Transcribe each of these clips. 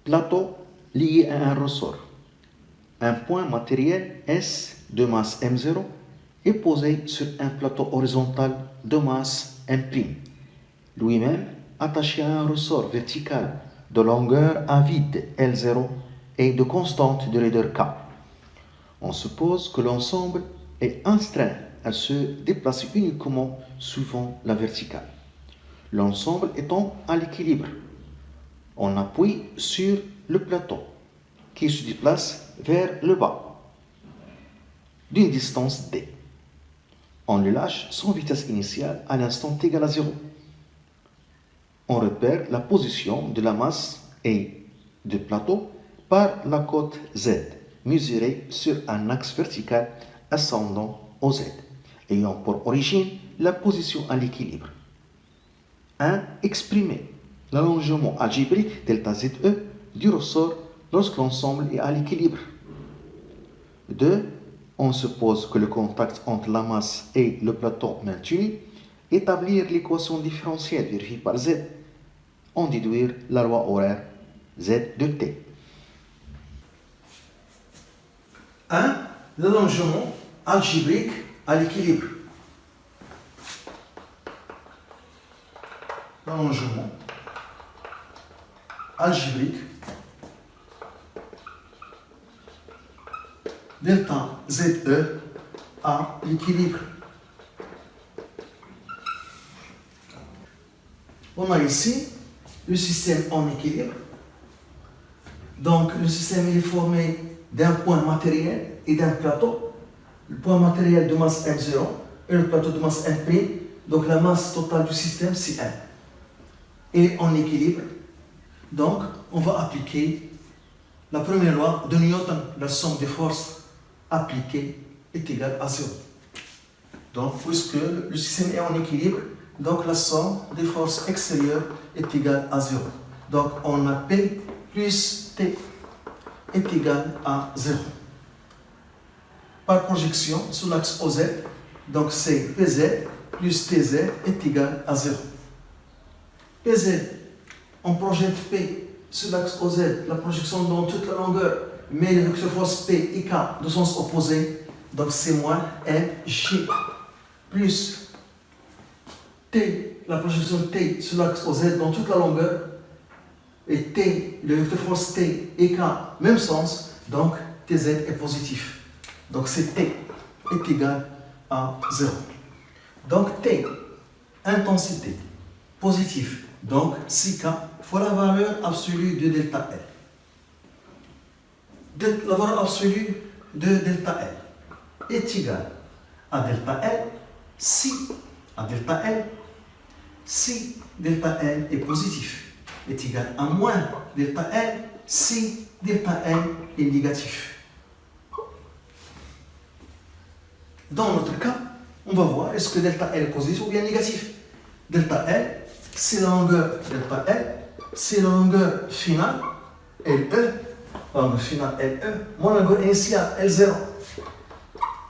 plateau lié à un ressort. Un point matériel S de masse M0 est posé sur un plateau horizontal de masse M', lui-même attaché à un ressort vertical de longueur à vide L0 et de constante de raideur K. On suppose que l'ensemble est astreint à se déplacer uniquement suivant la verticale. L'ensemble étant à l'équilibre, on appuie sur le plateau qui se déplace vers le bas d'une distance d. On le lâche sans vitesse initiale à l'instant t égale à 0. On repère la position de la masse et du plateau par la cote Z, mesurée sur un axe vertical ascendant au Z, ayant pour origine la position à l'équilibre. 1. Exprimer l'allongement algébrique delta ZE du ressort lorsque l'ensemble est à l'équilibre. 2. On suppose que le contact entre la masse et le plateau maintenu, établir l'équation différentielle vérifiée par Z, en déduire la loi horaire Z de T. 1. L'allongement algébrique à l'équilibre. L'allongement algébrique delta ZE à l'équilibre. On a ici le système en équilibre. Donc le système est formé d'un point matériel et d'un plateau. Le point matériel de masse M0 et le plateau de masse M'. Donc la masse totale du système c'est M. Et en équilibre, donc on va appliquer la première loi de Newton. La somme des forces appliquées est égale à 0. Donc puisque le système est en équilibre, donc la somme des forces extérieures est égale à 0. Donc on a P plus T est égal à 0. Par projection sur l'axe OZ, donc c'est PZ plus TZ est égal à 0. PZ, on projette P sur l'axe OZ, la projection dans toute la longueur, mais le vecteur force P et K de sens opposé, donc c'est moins MG plus T, la projection T sur l'axe OZ dans toute la longueur, et T, le vecteur force T et K, même sens, donc TZ est positif. Donc c'est T est égal à 0. Donc T, intensité, positif. Donc 6K fois la valeur absolue de delta L. La valeur absolue de delta L est égale à delta L si delta L est positif, est égal à moins delta L si delta L est négatif. Dans notre cas, on va voir est-ce que delta L est positif ou bien négatif. Delta L, c'est la longueur delta L, c'est la longueur finale LE, la longueur finale LE, moins la longueur initiale L0.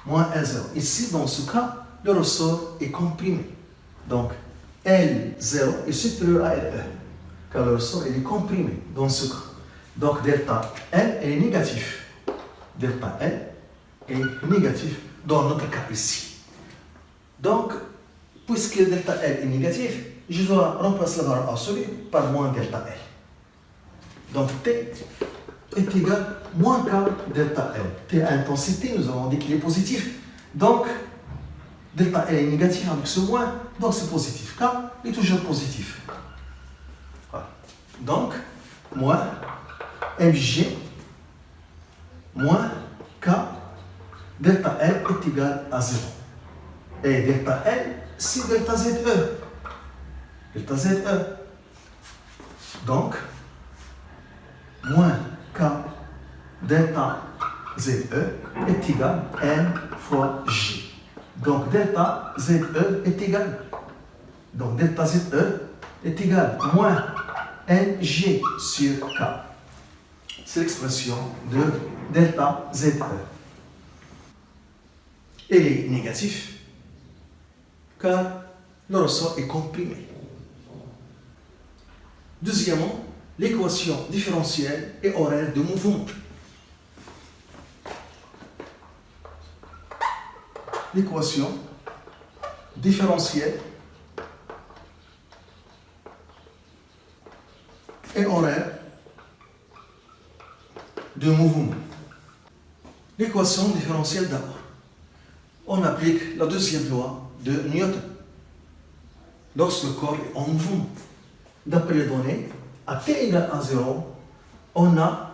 Moins L0. Ici, dans ce cas, le ressort est comprimé. Donc, L0 est supérieur à LE, car le ressort est comprimé dans ce cas. Donc, delta L est négatif. Delta L est négatif dans notre cas ici. Donc, puisque delta L est négatif, je dois remplacer la valeur absolue par moins delta L. Donc, T est égal à moins K delta L. T à intensité, nous avons dit qu'il est positif. Donc, delta L est négatif avec ce moins, donc c'est positif. K est toujours positif. Voilà. Donc, moins Mg moins K delta L est égal à 0. Et delta L, c'est delta ZE. Delta ZE. Donc, moins K delta ZE est égal à N fois G. Donc, delta ZE est égal. Donc, delta ZE est égal à moins NG sur K. C'est l'expression de delta ZE. Elle est négative car le ressort est comprimé. Deuxièmement, l'équation différentielle et horaire de mouvement. L'équation différentielle et horaire de mouvement. L'équation différentielle d'abord. On applique la deuxième loi de Newton. Lorsque le corps est en mouvement, d'après les données, à t égale à 0, on a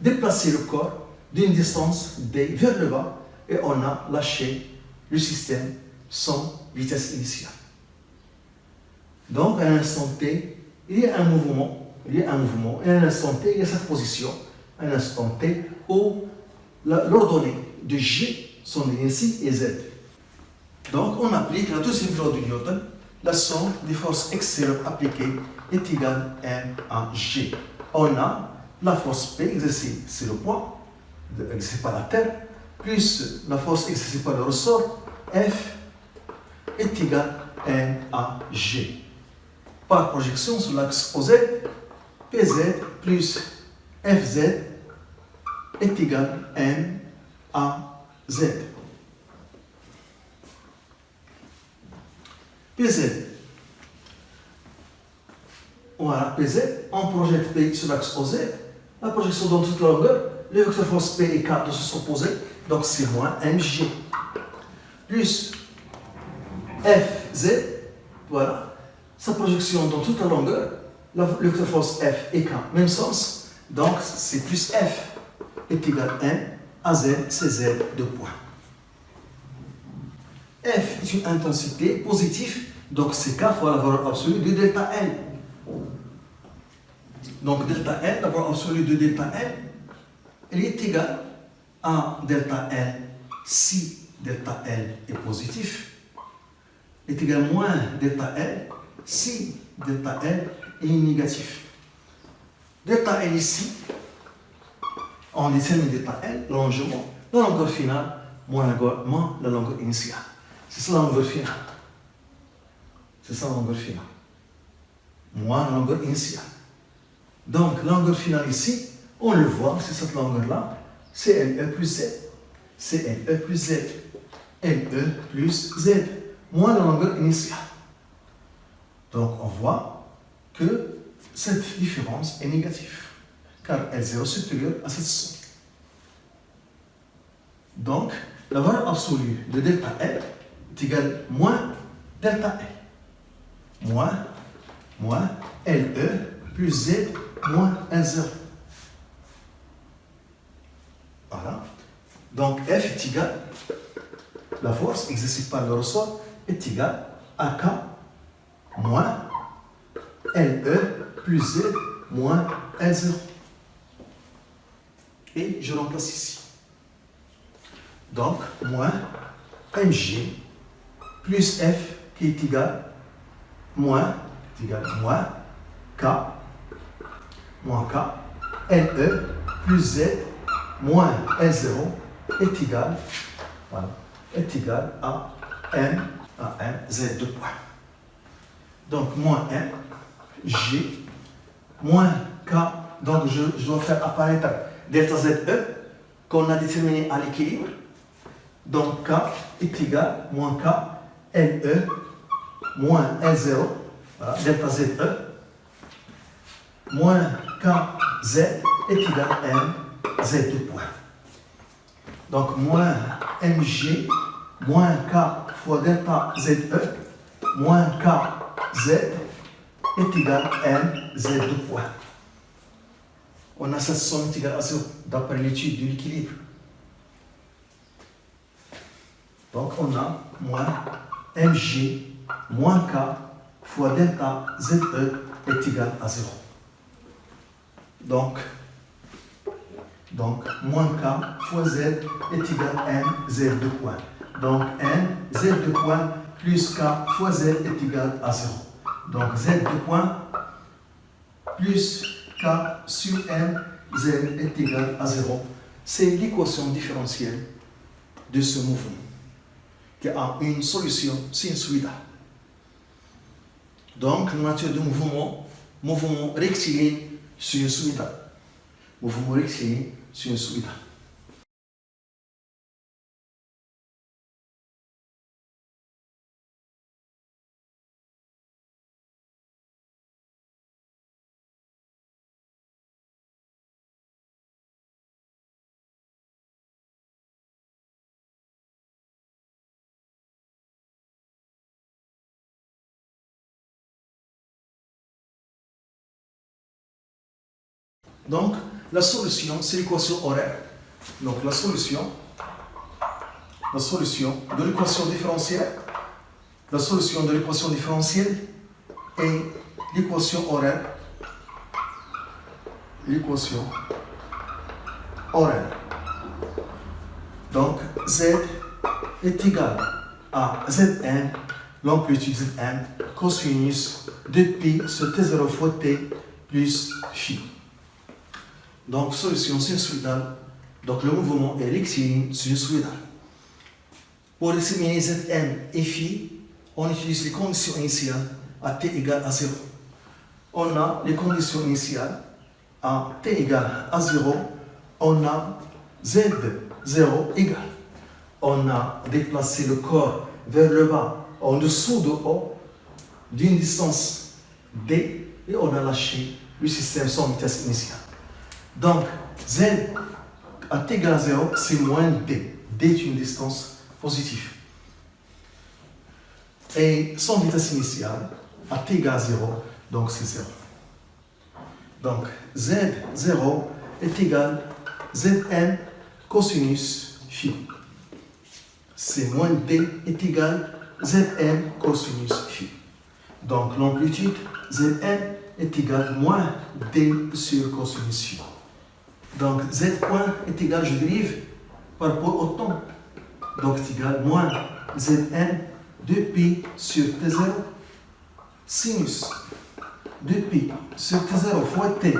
déplacé le corps d'une distance d vers le bas et on a lâché le système sans vitesse initiale. Donc, à un instant t, il y a un mouvement, et à un instant t, il y a cette position, à un instant t, où l'ordonnée de G sont ici et Z. Donc, on applique la deuxième loi de Newton. La somme des forces extérieures appliquées est égale à M à G. On a la force P exercée sur le poids, exercée par la Terre, plus la force exercée par le ressort, F, est égale à M à G. Par projection sur l'axe OZ, PZ plus FZ est égal à M à Z. PZ. Voilà, PZ, on projette P sur l'axe OZ, la projection dans toute la longueur, les vecteurs force P et K doivent se opposer, donc c'est moins MG. Plus FZ, voilà, sa projection dans toute la longueur, le vecteur force F et K, même sens, donc c'est plus F est égal à M à Z, c'est Z de points. F est une intensité positive, donc c'est K fois la valeur absolue de delta L. Donc delta L, la valeur absolue de delta L, elle est égale à delta L si delta L est positif, est égal à moins delta L si delta L est négatif. Delta L ici, on détermine delta L, l'allongement, la longueur finale, moins la longueur initiale. C'est ça la longueur finale. C'est ça la longueur finale. Moins la longueur initiale. Donc, la longueur finale ici, on le voit, c'est cette longueur-là, c'est LE plus Z. C'est LE plus Z. LE plus Z. Moins la longueur initiale. Donc, on voit que cette différence est négative, car L0 est supérieure à cette somme. Donc, la valeur absolue de delta L est égale à moins delta L. Moins LE plus Z moins L0. Voilà. Donc, F est égal, la force exercée par le ressort est égale à K moins LE plus Z moins L0. Et je remplace ici. Donc, moins mg plus f qui est égal moins k le plus z moins l0 est égal, voilà, est égal à m z de point. Donc, moins m, g, moins k, donc je dois faire apparaître delta ze qu'on a déterminé à l'équilibre. Donc, K est égal à moins K, LE, moins L0, voilà, delta ZE, moins KZ est égal à M, Z de point. Donc, moins MG, moins K fois delta ZE, moins KZ est égal à M, Z de point. On a cette somme égale à 0 d'après l'étude de l'équilibre. Donc, on a moins mg moins k fois delta ze est égal à 0. Donc moins k fois z est égal à m z de point. Donc, m z de point plus k fois z est égal à 0. Donc, z de point plus k sur m z est égal à 0. C'est l'équation différentielle de ce mouvement, qui a une solution sinusoïdale. Donc, la nature du mouvement mouvement rectiligne sinusoïdal. Mouvement rectiligne sinusoïdal. Donc, la solution, c'est l'équation horaire. Donc, la solution de l'équation différentielle, est l'équation horaire. Donc, Z est égal à Zn, l'amplitude Zn, cosinus de pi sur T0 fois T plus phi. Donc, solution sinusoïdale. Donc, le mouvement est rectiligne sinusoïdal. Pour déterminer Zn et phi, on utilise les conditions initiales à t égale à 0. On a les conditions initiales à t égale à 0. On a Z0 égale. On a déplacé le corps vers le bas, en dessous de O, d'une distance d, et on a lâché le système sans vitesse initiale. Donc, Z à t égale à 0, c'est moins d. D est une distance positive. Et sans vitesse initiale, à t égale à 0, donc c'est 0. Donc, Z0 est égal à Zn cosinus phi. C'est moins d est égal à Zn cosinus phi. Donc, l'amplitude Zn est égal à moins d sur cosinus phi. Donc, Z point est égal, je dérive par rapport au temps. Donc, c'est égal à moins Zn de pi sur T0 sinus de pi sur T0 fois T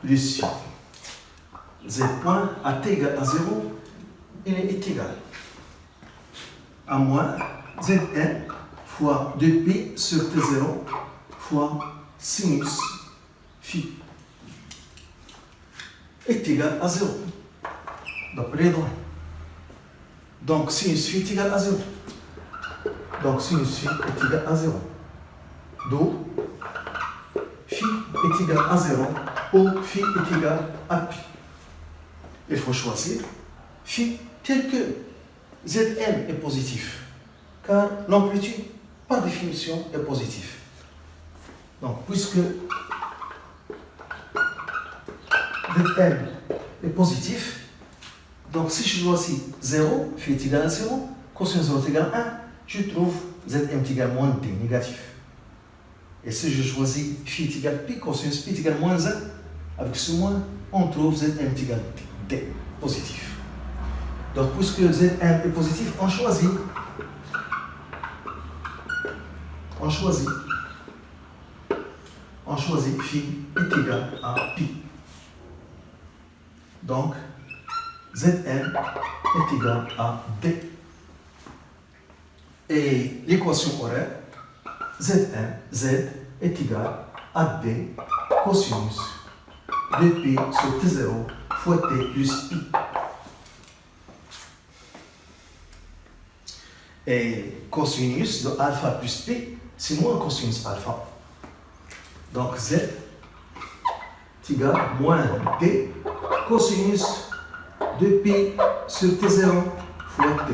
plus phi. Z point à T égale à 0, il est égal à moins Zn fois 2pi sur T0 fois sinus phi est égal à 0. D'après les droits. Donc sinus phi est égal à 0. Donc sinus phi est égal à 0. D'où phi est égal à 0 ou phi est égal à pi. Il faut choisir phi tel que Zn est positif, car l'amplitude, par définition, est positive. Donc, puisque Zn est positif, donc si je choisis 0, phi est égal à 0, cosinus 0 est égal à 1, je trouve Zn est égal à moins d, négatif. Et si je choisis phi est égal à pi, cosinus pi est égal à moins 1, avec ce moins, on trouve Zn est égal à d, positif. Donc, puisque Zn est positif, on choisit phi est égal à pi. Donc, Zn est égal à d. Et l'équation horaire, Z est égal à d cosinus de pi sur T0 fois T plus pi. Et cosinus de alpha plus pi, c'est moins cosinus alpha. Donc Z est égal à moins d cosinus de pi sur T0 fois T.